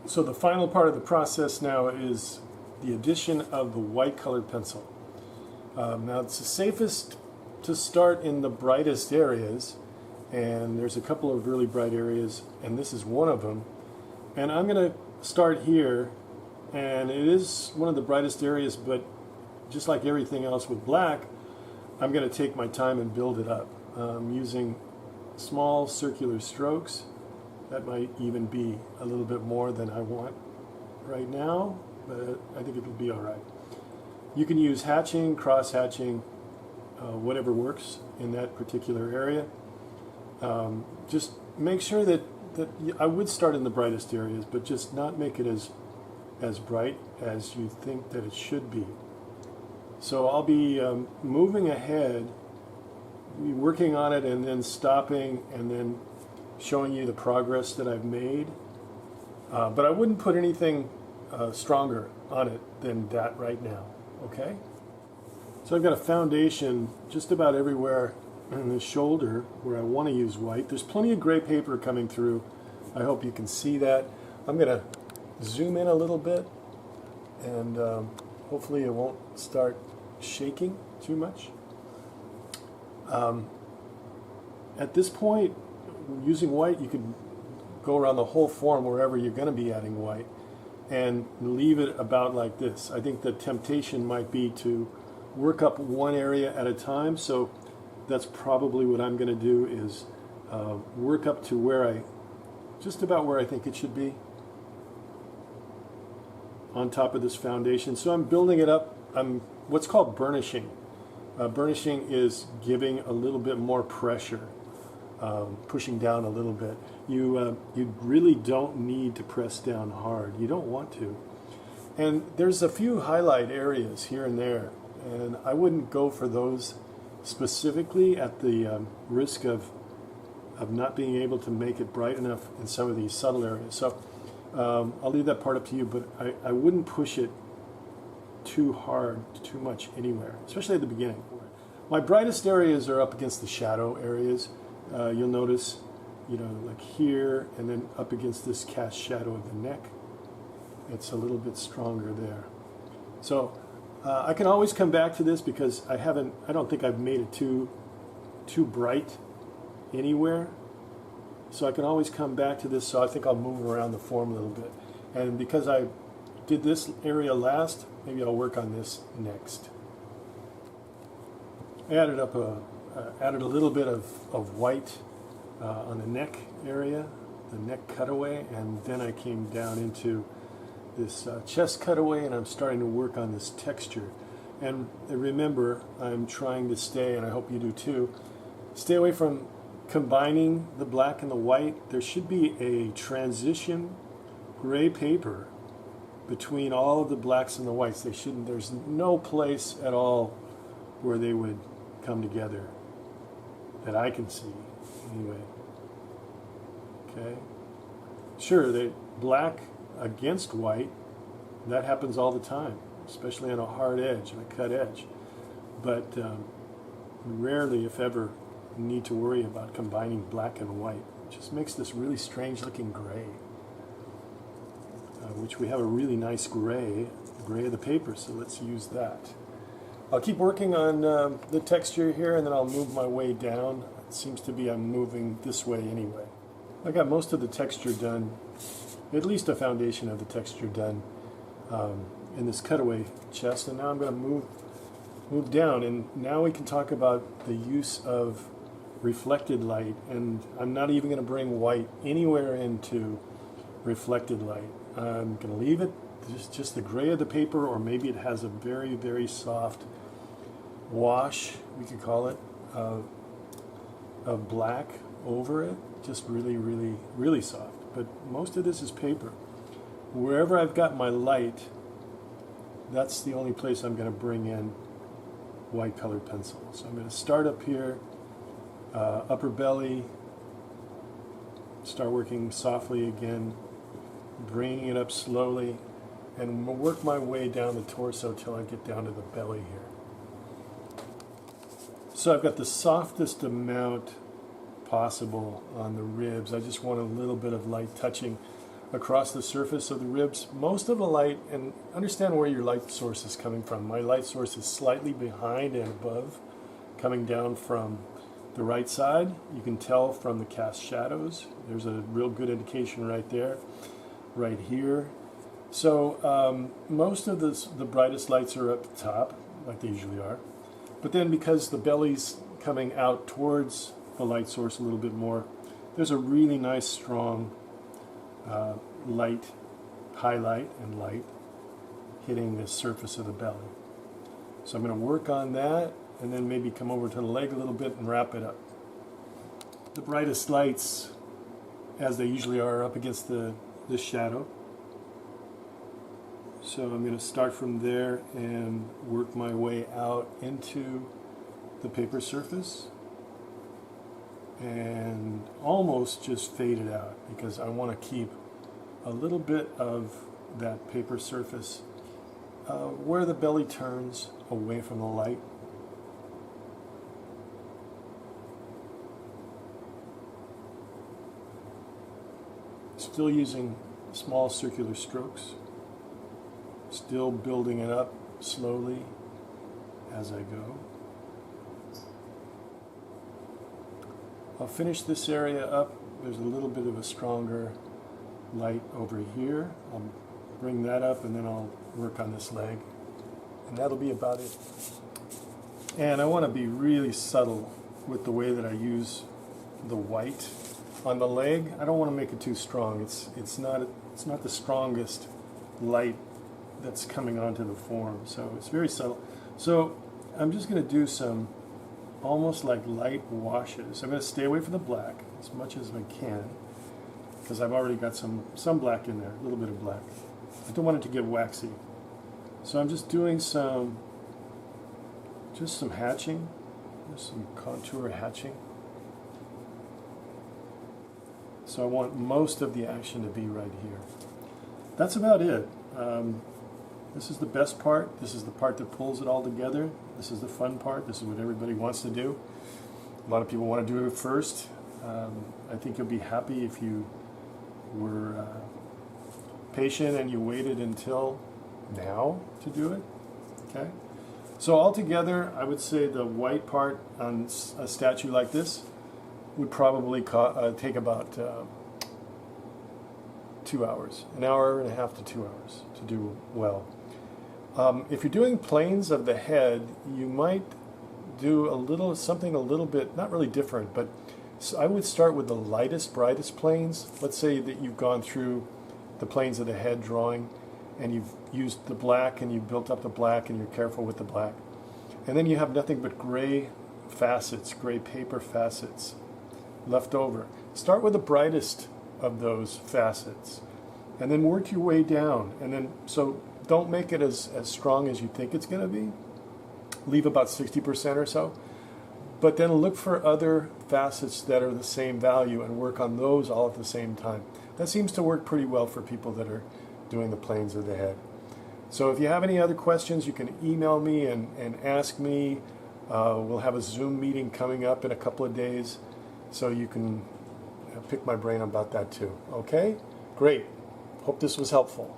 So the final part of the process now is the addition of the white colored pencil. Now it's the safest to start in the brightest areas, and there's a couple of really bright areas, and this is one of them. And I'm going to start here, and it is one of the brightest areas, but just like everything else with black, I'm going to take my time and build it up using small circular strokes. That might even be a little bit more than I want right now, but I think it'll be all right. You can use hatching, cross hatching, whatever works in that particular area. Just make sure that I would start in the brightest areas, but just not make it as bright as you think that it should be. So I'll be moving ahead, working on it, and then stopping, and then showing you the progress that I've made. But I wouldn't put anything stronger on it than that right now, okay? So I've got a foundation just about everywhere in the shoulder where I want to use white. There's plenty of gray paper coming through. I hope you can see that. I'm going to zoom in a little bit, and hopefully it won't start shaking too much. At this point, using white, you could go around the whole form wherever you're going to be adding white and leave it about like this. I think the temptation might be to work up one area at a time, so that's probably what I'm going to do, is work up to just about where I think it should be on top of this foundation. So I'm building it up. I'm what's called burnishing. Burnishing is giving a little bit more pressure, pushing down a little bit. You really don't need to press down hard. You don't want to. And there's a few highlight areas here and there, and I wouldn't go for those specifically at the risk of not being able to make it bright enough in some of these subtle areas. So I'll leave that part up to you, but I wouldn't push it too hard, too much anywhere, especially at the beginning. My brightest areas are up against the shadow areas. You'll notice, like here, and then up against this cast shadow of the neck. It's a little bit stronger there. So I can always come back to this because I don't think I've made it too bright anywhere. So I can always come back to this, so I think I'll move around the form a little bit. And because I did this area last, maybe I'll work on this next. I added a little bit of white on the neck area, the neck cutaway, and then I came down into this chest cutaway, and I'm starting to work on this texture. And remember, I'm trying to stay, and I hope you do too, stay away from combining the black and the white. There should be a transition gray paper between all of the blacks and the whites. There's no place at all where they would come together that I can see anyway. Okay. Sure, black against white, that happens all the time, especially on a hard edge and a cut edge. But rarely, if ever, need to worry about combining black and white. It just makes this really strange looking gray, which we have a really nice gray of the paper, so let's use that. I'll keep working on the texture here, and then I'll move my way down. It seems to be I'm moving this way anyway. I got most of the texture done, at least a foundation of the texture done in this cutaway chest, and now I'm going to move down, and now we can talk about the use of reflected light, and I'm not even going to bring white anywhere into reflected light. I'm going to leave it just the gray of the paper, or maybe it has a very, very soft wash, we could call it, of black over it, just really, really, really soft. But most of this is paper. Wherever I've got my light, that's the only place I'm going to bring in white colored pencil. So I'm going to start up here, upper belly, start working softly again, bringing it up slowly, and work my way down the torso till I get down to the belly here. So I've got the softest amount possible on the ribs. I just want a little bit of light touching. across the surface of the ribs. Most of the light, and understand where your light source is coming from. My light source is slightly behind and above, coming down from the right side. You can tell from the cast shadows. There's a real good indication right there, right here. So most of the brightest lights are up the top, like they usually are. But then because the belly's coming out towards the light source a little bit more, there's a really nice strong light, highlight and light hitting the surface of the belly. So I'm going to work on that and then maybe come over to the leg a little bit and wrap it up. The brightest lights, as they usually are, up against the shadow. So I'm going to start from there and work my way out into the paper surface and almost just fade it out because I want to keep a little bit of that paper surface where the belly turns away from the light. Still using small circular strokes, still building it up slowly as I go. I'll finish this area up. There's a little bit of a stronger light over here. I'll bring that up and then I'll work on this leg. And that'll be about it. And I want to be really subtle with the way that I use the white on the leg. I don't want to make it too strong. It's not the strongest light that's coming onto the form. So it's very subtle. So I'm just going to do some almost like light washes. I'm going to stay away from the black as much as I can because I've already got some black in there, a little bit of black. I don't want it to get waxy. So I'm just doing some hatching, just some contour hatching. So I want most of the action to be right here. That's about it. This is the best part. This is the part that pulls it all together. This is the fun part. This is what everybody wants to do. A lot of people want to do it first. I think you'll be happy if you were patient and you waited until now to do it. Okay. So altogether, I would say the white part on a statue like this would probably take about 2 hours, an hour and a half to 2 hours to do well. If you're doing planes of the head, you might do something a little bit, not really different, but I would start with the lightest, brightest planes. Let's say that you've gone through the planes of the head drawing and you've used the black and you've built up the black and you're careful with the black. And then you have nothing but gray facets, gray paper facets left over. Start with the brightest of those facets and then work your way down. And then, so don't make it as strong as you think it's going to be. Leave about 60% or so. But then look for other facets that are the same value and work on those all at the same time. That seems to work pretty well for people that are doing the planes of the head. So if you have any other questions, you can email me and ask me. We'll have a Zoom meeting coming up in a couple of days, so you can pick my brain about that too. Okay? Great. Hope this was helpful.